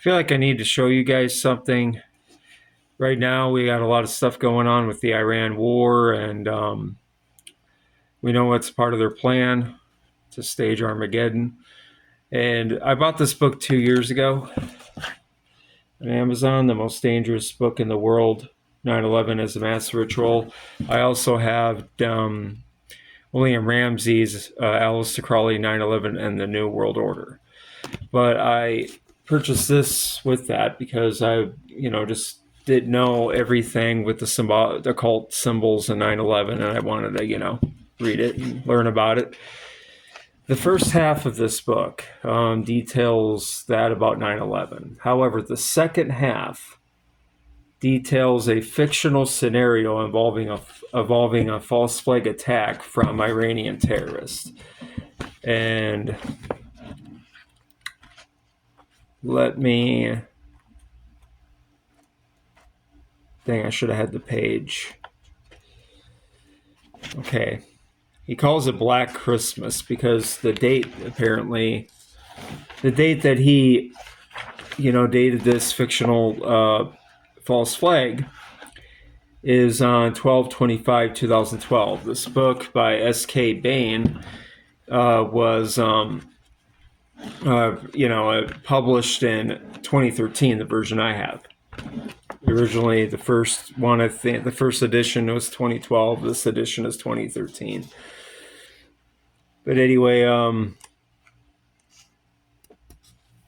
feel like I need to show you guys something. Right now, we got a lot of stuff going on with the Iran war, and we know what's part of their plan to stage Armageddon. And I bought this book 2 years ago on Amazon, The Most Dangerous Book in the World, 9/11 as a Mass Ritual. I also have William Ramsey's Alice Crawley, 9/11 and the New World Order. But I purchased this with that because I, just didn't know everything with the occult symbols in 9/11, and I wanted to, read it and learn about it. The first half of this book details that about 9/11. However, the second half details a fictional scenario involving a false flag attack from Iranian terrorists. And I should have had the page. Okay. He calls it Black Christmas because the date that he, dated this fictional false flag is on 12/25/2012. This book by S.K. Bain was, published in 2013, the version I have. Originally, the first one, I think, the first edition was 2012. This edition is 2013. But anyway,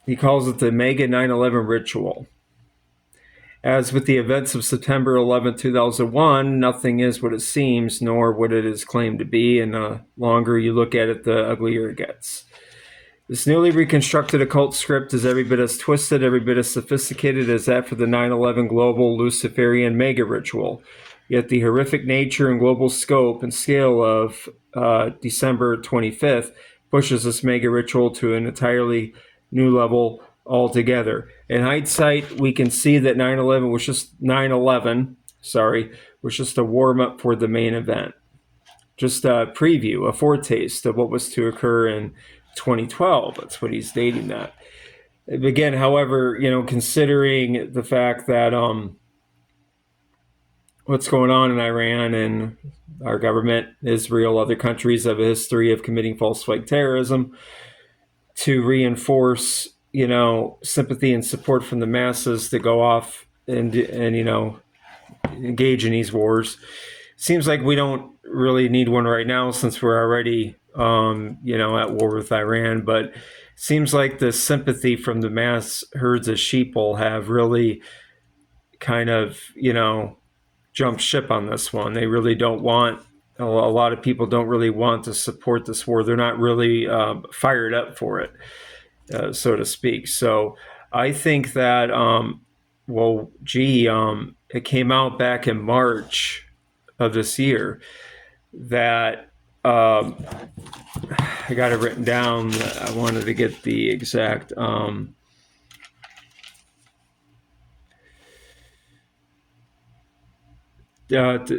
he calls it the Mega 9/11 Ritual. As with the events of September 11, 2001, nothing is what it seems, nor what it is claimed to be, and the longer you look at it, the uglier it gets. This newly reconstructed occult script is every bit as twisted, every bit as sophisticated as that for the 9/11 global Luciferian mega ritual. Yet the horrific nature and global scope and scale of December 25th pushes this mega ritual to an entirely new level altogether. In hindsight, we can see that 9/11 was just a warm-up for the main event. Just a preview, a foretaste of what was to occur in 2012. That's what he's dating that. Again, however, considering the fact that what's going on in Iran and our government, Israel, other countries have a history of committing false flag terrorism to reinforce, sympathy and support from the masses to go off and engage in these wars. Seems like we don't really need one right now since we're already, at war with Iran. But it seems like the sympathy from the mass herds of sheeple have really kind of, jumped ship on this one. They really don't want, a lot of people don't really want to support this war. They're not really fired up for it, so to speak. So I think that, it came out back in March of this year that I got it written down. I wanted to get the exact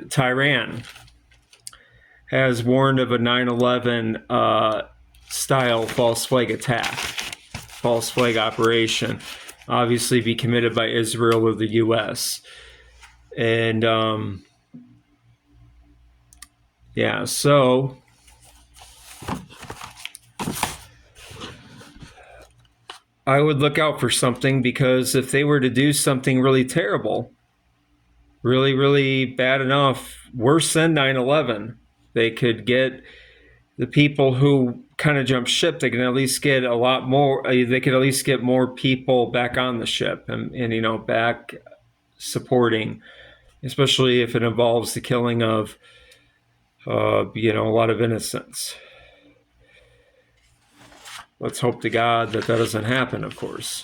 Tehran has warned of a 9/11 style false flag attack, false flag operation, obviously be committed by Israel or the U.S. And so I would look out for something, because if they were to do something really terrible, really, really bad enough, worse than 9/11, they could get the people who kind of jump ship. They can at least get a lot more. They could at least get more people back on the ship and back supporting, especially if it involves the killing of a lot of innocents. Let's hope to God that doesn't happen, of course.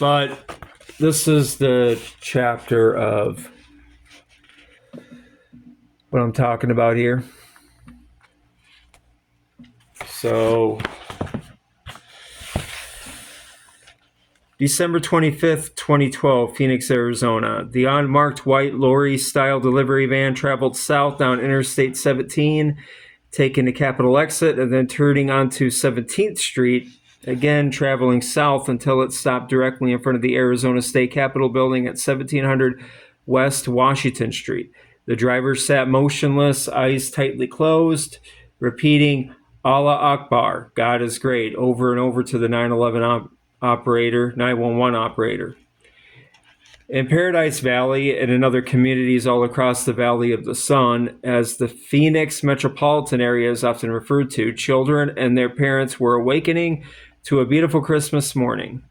But this is the chapter of what I'm talking about here. So, December 25th, 2012, Phoenix, Arizona. The unmarked white lorry-style delivery van traveled south down Interstate 17, taking the Capitol exit and then turning onto 17th Street again traveling south until it stopped directly in front of the Arizona State Capitol building at 1700 West Washington Street. The driver sat motionless, eyes tightly closed, repeating Allah Akbar, God is great, over and over to the 911 operator. In Paradise Valley and in other communities all across the Valley of the Sun, as the Phoenix metropolitan area is often referred to, children and their parents were awakening to a beautiful Christmas morning.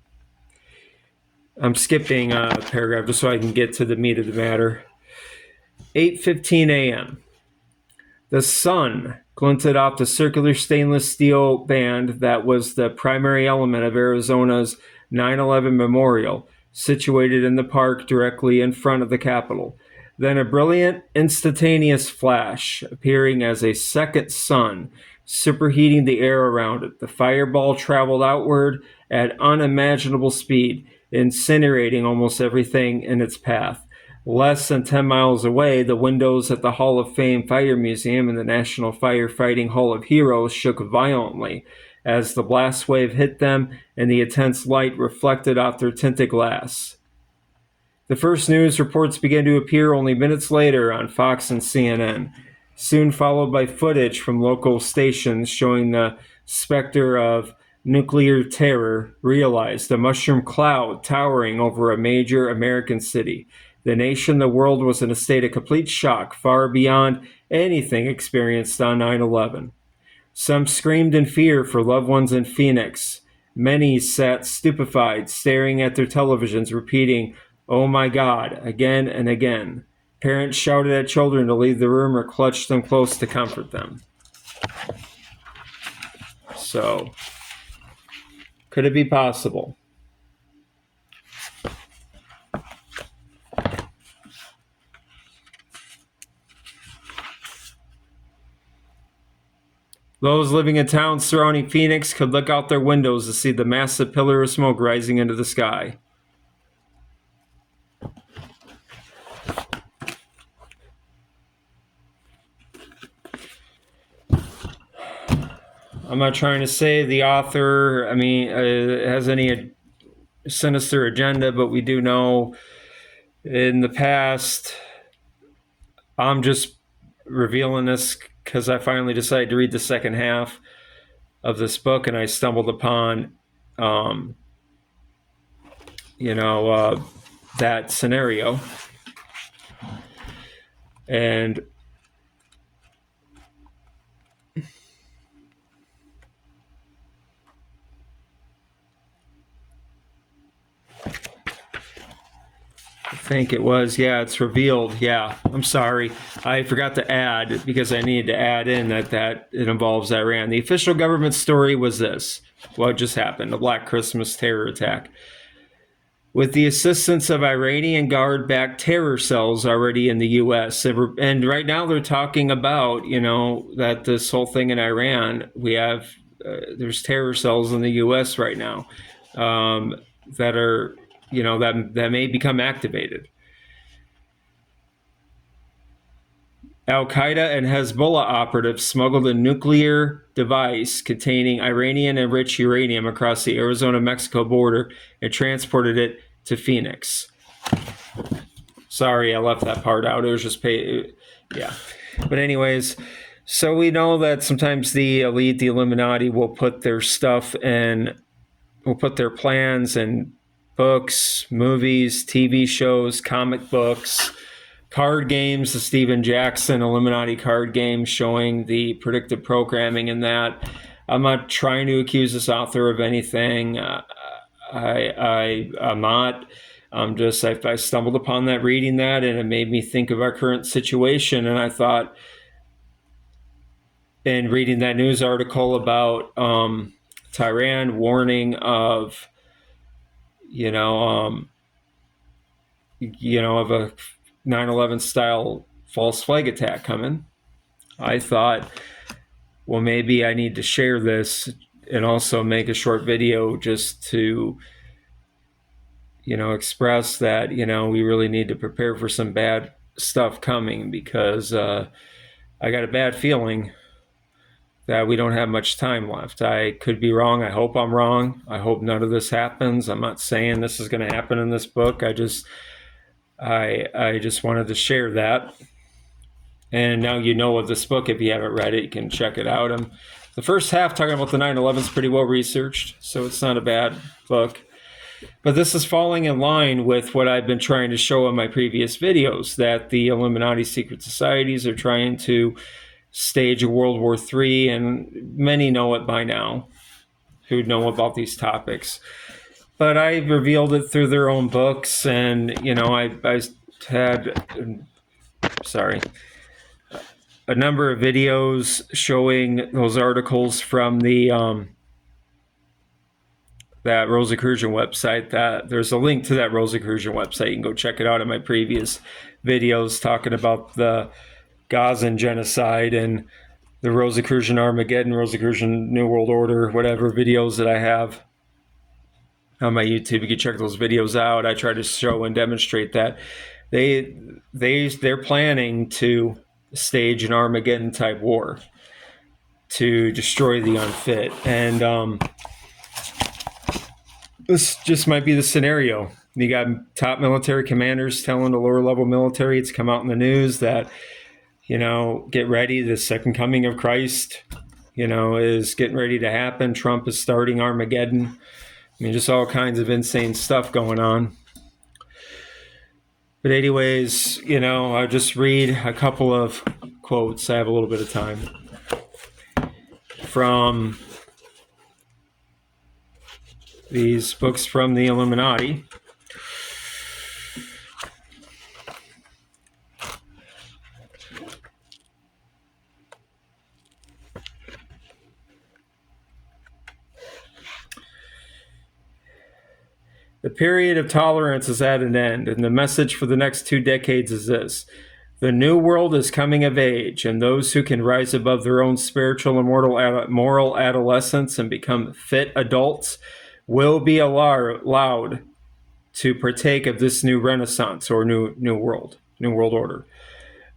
I'm skipping a paragraph just so I can get to the meat of the matter. 8:15 a.m. The sun glinted off the circular stainless steel band that was the primary element of Arizona's 9/11 memorial, situated in the park directly in front of the Capitol. Then a brilliant, instantaneous flash, appearing as a second sun, superheating the air around it. The fireball traveled outward at unimaginable speed, incinerating almost everything in its path. Less than 10 miles away, the windows at the Hall of Fame Fire Museum and the National Firefighting Hall of Heroes shook violently as the blast wave hit them and the intense light reflected off their tinted glass. The first news reports began to appear only minutes later on Fox and CNN, soon followed by footage from local stations showing the specter of nuclear terror realized, a mushroom cloud towering over a major American city. The nation, the world was in a state of complete shock, far beyond anything experienced on 9/11. Some screamed in fear for loved ones in Phoenix. Many sat stupefied, staring at their televisions, repeating, "Oh my God," again and again. Parents shouted at children to leave the room or clutched them close to comfort them. So, could it be possible? Those living in towns surrounding Phoenix could look out their windows to see the massive pillar of smoke rising into the sky. I'm not trying to say the author, has any sinister agenda, but we do know in the past, I'm just revealing this because I finally decided to read the second half of this book, and I stumbled upon, that scenario. And I think it was, it's revealed. Yeah, I'm sorry. I forgot to add, because I needed to add in that it involves Iran. The official government story was this. What just happened? A Black Christmas terror attack. With the assistance of Iranian Guard-backed terror cells already in the U.S. And right now they're talking about, that this whole thing in Iran, we have, there's terror cells in the U.S. right now that are, that may become activated. Al-Qaeda and Hezbollah operatives smuggled a nuclear device containing Iranian-enriched uranium across the Arizona-Mexico border and transported it to Phoenix. Sorry, I left that part out. It was just But anyways, so we know that sometimes the elite, the Illuminati, will put their stuff in, will put their plans in books, movies, TV shows, comic books, card games, the Steven Jackson Illuminati card game showing the predictive programming in that. I'm not trying to accuse this author of anything. I'm not. I stumbled upon that reading that, and it made me think of our current situation. And I thought, in reading that news article about Tehran warning of, of a 9/11 style false flag attack coming, I thought, well, maybe I need to share this and also make a short video just to, express that, we really need to prepare for some bad stuff coming, because I got a bad feeling that we don't have much time left. I could be wrong. I hope I'm wrong. I hope none of this happens. I'm not saying this is going to happen in this book. I just wanted to share that. And now you know of this book. If you haven't read it, you can check it out. The first half talking about the 9/11 is pretty well researched, so it's not a bad book. But this is falling in line with what I've been trying to show in my previous videos, that the Illuminati secret societies are trying to stage a World War III, and many know it by now who know about these topics. But I revealed it through their own books, and I had a number of videos showing those articles from the that Rosicrucian website. That there's a link to that Rosicrucian website. You can go check it out in my previous videos talking about the Gazan genocide and the Rosicrucian Armageddon, Rosicrucian New World Order, whatever videos that I have on my YouTube. You can check those videos out. I try to show and demonstrate that they're planning to stage an Armageddon type war to destroy the unfit, and this just might be the scenario. You got top military commanders telling the lower level military, it's come out in the news that, get ready, the second coming of Christ, is getting ready to happen. Trump is starting Armageddon. I mean, just all kinds of insane stuff going on. But anyways, I'll just read a couple of quotes. I have a little bit of time. From these books from the Illuminati. The period of tolerance is at an end, and the message for the next 2 decades is this. The new world is coming of age, and those who can rise above their own spiritual and moral adolescence and become fit adults will be allowed to partake of this new renaissance or new world order.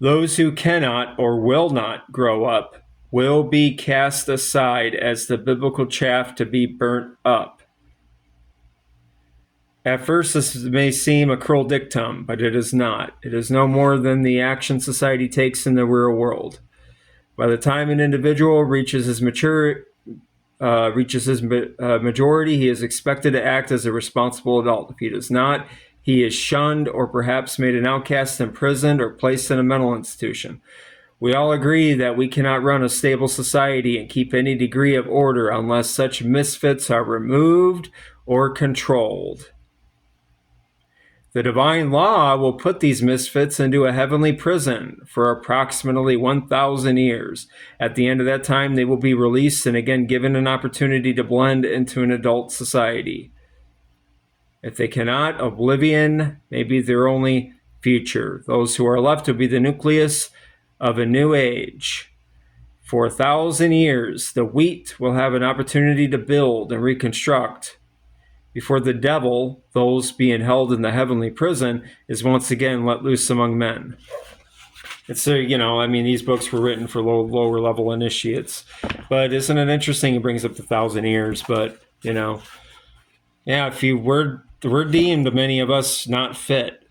Those who cannot or will not grow up will be cast aside as the biblical chaff to be burnt up. At first, this may seem a cruel dictum, but it is not. It is no more than the action society takes in the real world. By the time an individual reaches his majority, he is expected to act as a responsible adult. If he does not, he is shunned or perhaps made an outcast, imprisoned, or placed in a mental institution. We all agree that we cannot run a stable society and keep any degree of order unless such misfits are removed or controlled. The divine law will put these misfits into a heavenly prison for approximately 1,000 years. At the end of that time, they will be released and again given an opportunity to blend into an adult society. If they cannot, oblivion may be their only future. Those who are left will be the nucleus of a new age. For 1,000 years, the wheat will have an opportunity to build and reconstruct before the devil, those being held in the heavenly prison, is once again let loose among men. It's these books were written for lower level initiates. But isn't it interesting? It brings up the 1,000 years. But, if we're deemed, many of us, not fit.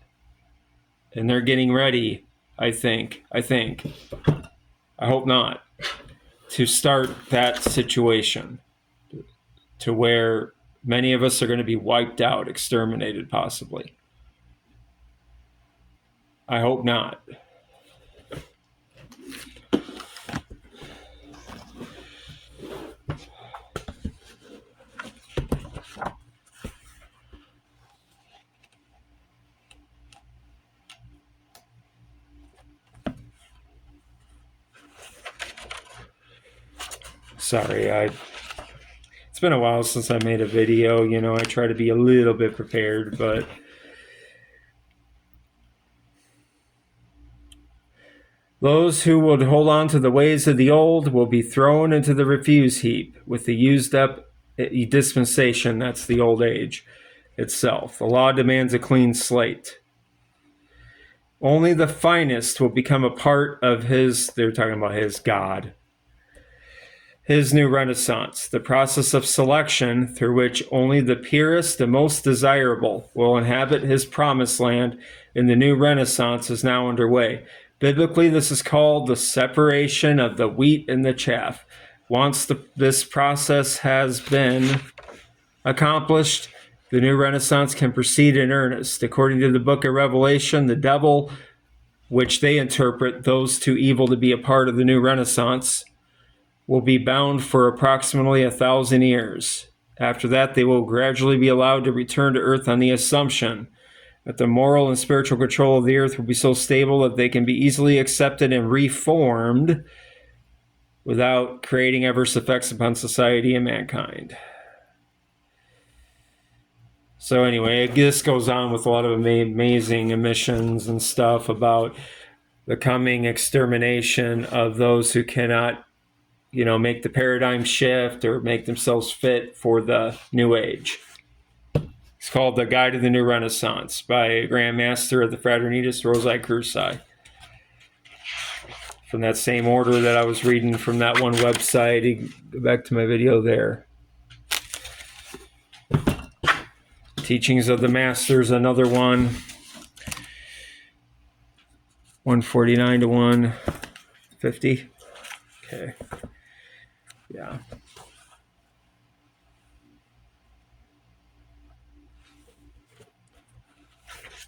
And they're getting ready, I think, I hope not, to start that situation to where many of us are going to be wiped out, exterminated, possibly. I hope not. Sorry, it's been a while since I made a video. I try to be a little bit prepared, but those who would hold on to the ways of the old will be thrown into the refuse heap with the used up dispensation. That's the old age itself. The law demands a clean slate. Only the finest will become a part of they're talking about his God. his new renaissance. The process of selection through which only the purest and most desirable will inhabit his promised land in the new renaissance is now underway. Biblically, this is called the separation of the wheat and the chaff. Once this process has been accomplished, the new renaissance can proceed in earnest. According to the book of Revelation, the devil, which they interpret those too evil to be a part of the new renaissance, will be bound for approximately 1,000 years. After that, they will gradually be allowed to return to earth on the assumption that the moral and spiritual control of the earth will be so stable that they can be easily accepted and reformed without creating adverse effects upon society and mankind. So anyway, this goes on with a lot of amazing emissions and stuff about the coming extermination of those who cannot, make the paradigm shift or make themselves fit for the new age. It's called The Guide to the New Renaissance by Grand Master of the Fraternitas Rosae Cruci. From that same order that I was reading from that one website. Go back to my video there. Teachings of the Masters, another one. 149 to 150. Okay. Yeah.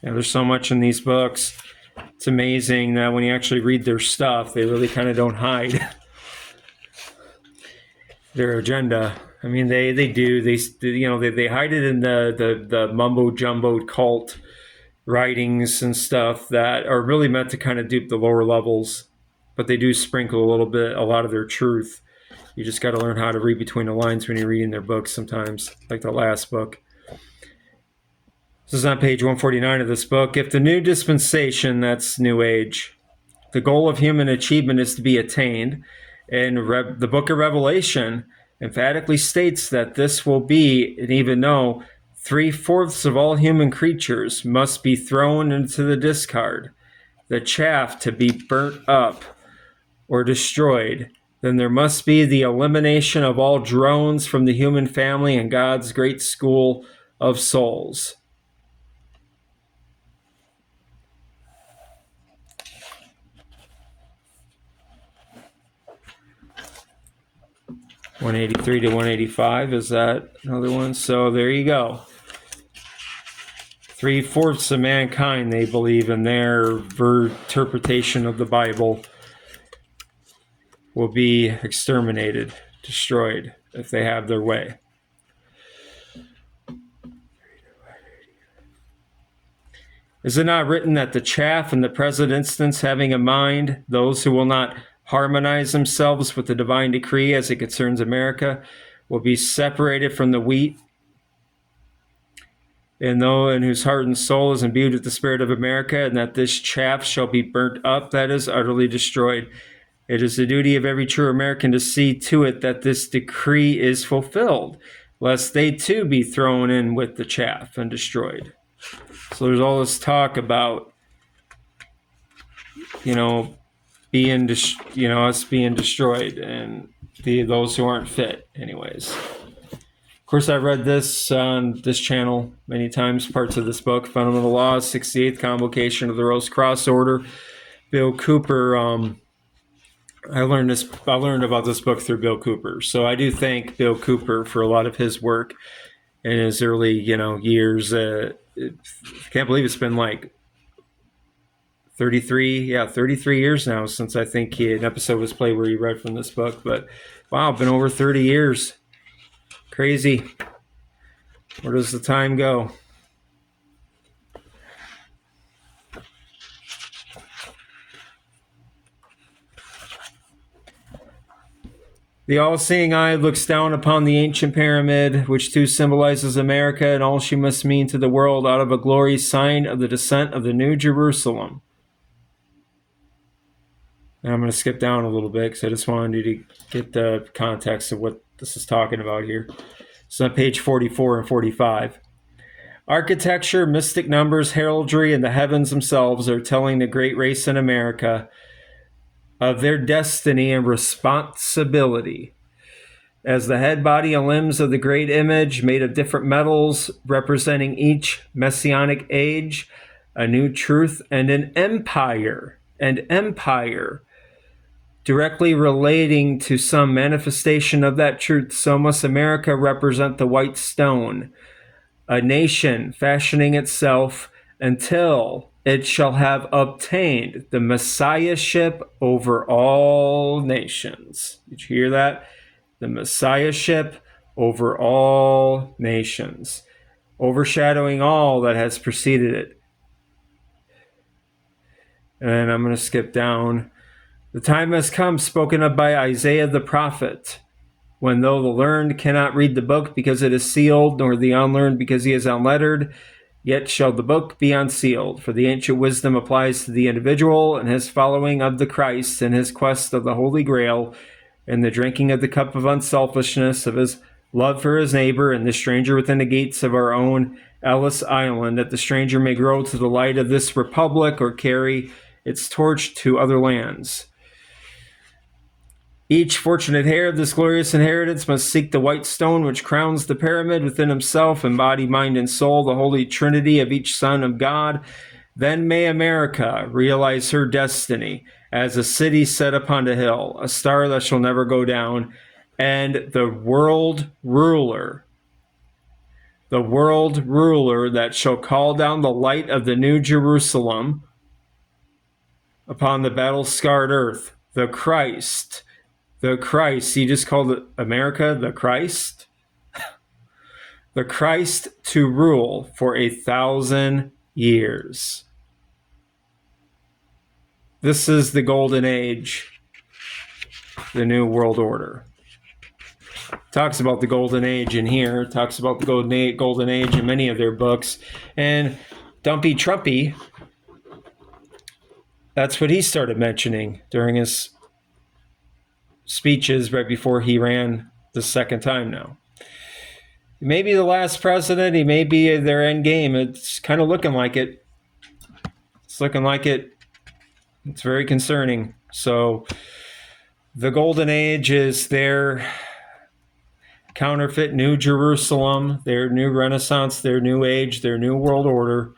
Yeah, there's so much in these books. It's amazing that when you actually read their stuff, they really kind of don't hide their agenda. I mean, they do. They hide it in the mumbo jumbo cult writings and stuff that are really meant to kind of dupe the lower levels, but they do sprinkle a lot of their truth. You just got to learn how to read between the lines when you're reading their books sometimes, like the last book. This is on page 149 of this book. If the new dispensation, that's New Age, the goal of human achievement is to be attained, and the book of Revelation emphatically states that this will be, and even though 3/4 of all human creatures must be thrown into the discard, the chaff to be burnt up or destroyed, then there must be the elimination of all drones from the human family and God's great school of souls. (183 to 185) is that another one? So there you go. 3/4 of mankind, they believe, in their interpretation of the Bible, will be exterminated, destroyed, if they have their way. Is it not written that the chaff in the present instance, having in mind those who will not harmonize themselves with the divine decree as it concerns America, will be separated from the wheat, and whose heart and soul is imbued with the spirit of America, and that this chaff shall be burnt up, that is, utterly destroyed. It is the duty of every true American to see to it that this decree is fulfilled, lest they too be thrown in with the chaff and destroyed. So there's all this talk about, us being destroyed, and those who aren't fit, anyways. Of course, I've read this on this channel many times, parts of this book, Fundamental Laws, 68th Convocation of the Rose Cross Order. Bill Cooper, I learned about this book through Bill Cooper. So I do thank Bill Cooper for a lot of his work in his early, years. I can't believe it's been like 33 years now since I think an episode was played where he read from this book. But wow, been over 30 years. Crazy. Where does the time go? The all-seeing eye looks down upon the ancient pyramid, which too symbolizes America and all she must mean to the world, out of a glory sign of the descent of the New Jerusalem. And I'm going to skip down a little bit because I just wanted you to get the context of what this is talking about here. So on page 44 and 45. Architecture, mystic numbers, heraldry, and the heavens themselves are telling the great race in America of their destiny and responsibility. as the head, body, and limbs of the great image made of different metals representing each messianic age, a new truth, and an empire, directly relating to some manifestation of that truth, so must America represent the white stone, a nation fashioning itself until it shall have obtained the messiahship over all nations. Did you hear that? The messiahship over all nations, overshadowing all that has preceded it. And I'm going to skip down. The time has come, spoken of by Isaiah the prophet, when though the learned cannot read the book because it is sealed, nor the unlearned because he is unlettered, yet shall the book be unsealed. For the ancient wisdom applies to the individual and his following of the Christ and his quest of the Holy Grail and the drinking of the cup of unselfishness, of his love for his neighbor and the stranger within the gates of our own Ellis Island, that the stranger may grow to the light of this republic or carry its torch to other lands. Each fortunate heir of this glorious inheritance must seek the white stone which crowns the pyramid within himself, in body, mind, and soul, the holy trinity of each son of God. Then may America realize her destiny as a city set upon a hill, a star that shall never go down, and the world ruler that shall call down the light of the new Jerusalem upon the battle-scarred earth, the Christ. The Christ, he just called it America the Christ. The Christ to rule for 1,000 years. This is the golden age, the new world order. Talks about the golden age in here, talks about the golden age in many of their books. And Dumpy Trumpy, that's what he started mentioning during his speeches right before he ran the second time now. He may be the last president. He may be their end game. It's kind of looking like it. It's looking like it. It's very concerning. So the golden age is their counterfeit new Jerusalem, their new Renaissance, their new age, their new world order.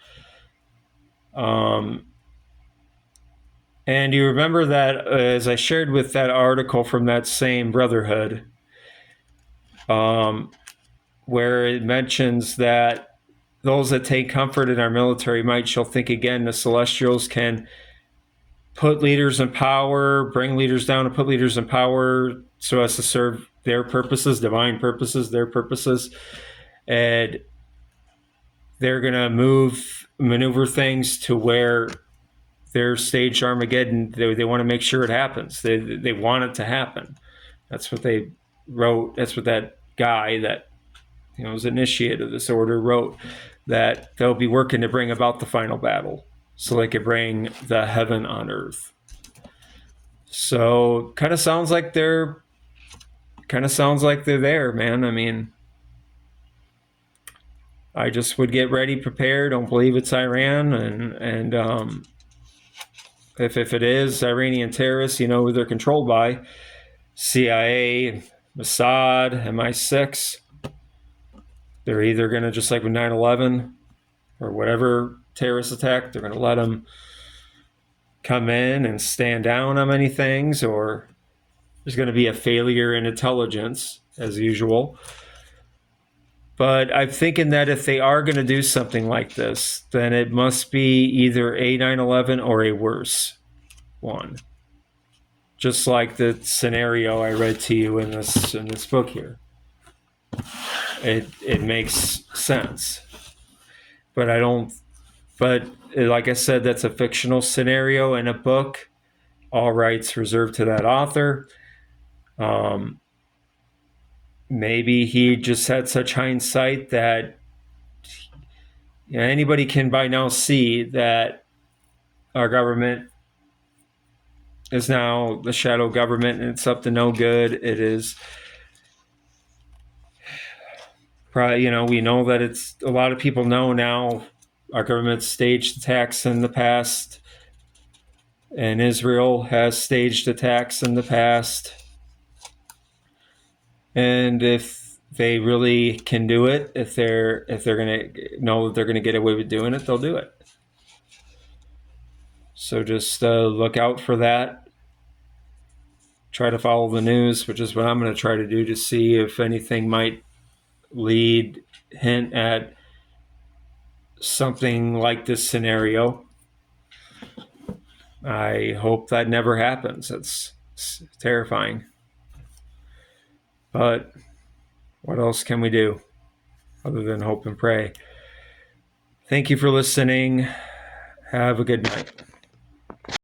And you remember that, as I shared with that article from that same Brotherhood, where it mentions that those that take comfort in our military might shall think again. The celestials can put leaders in power, bring leaders down, and put leaders in power so as to serve their purposes, divine purposes, their purposes. And they're going to maneuver things to where their staged Armageddon, they want to make sure it happens. They want it to happen. That's what they wrote. That's what that guy that was initiated of this order wrote, that they'll be working to bring about the final battle so they could bring the heaven on earth. So kind of sounds like they're there, man. I mean, I just would get ready, prepare. Don't believe it's Iran, and if it is Iranian terrorists, you know who they're controlled by: CIA, Mossad, MI6. They're either going to, just like with 9/11 or whatever terrorist attack, they're going to let them come in and stand down on many things, or there's going to be a failure in intelligence as usual. But I'm thinking that if they are going to do something like this, then it must be either a 9/11 or a worse one. Just like the scenario I read to you in this book here. It makes sense. But like I said, that's a fictional scenario in a book. All rights reserved to that author. Maybe he just had such hindsight that anybody can by now see that our government is now the shadow government and it's up to no good. It is probably, we know that it's, a lot of people know now our government staged attacks in the past, and Israel has staged attacks in the past. And if they really can do it, if they're going to know that they're going to get away with doing it, they'll do it. So just look out for that. Try to follow the news, which is what I'm going to try to do, to see if anything might hint at something like this scenario. I hope that never happens. It's terrifying. But what else can we do other than hope and pray? Thank you for listening. Have a good night.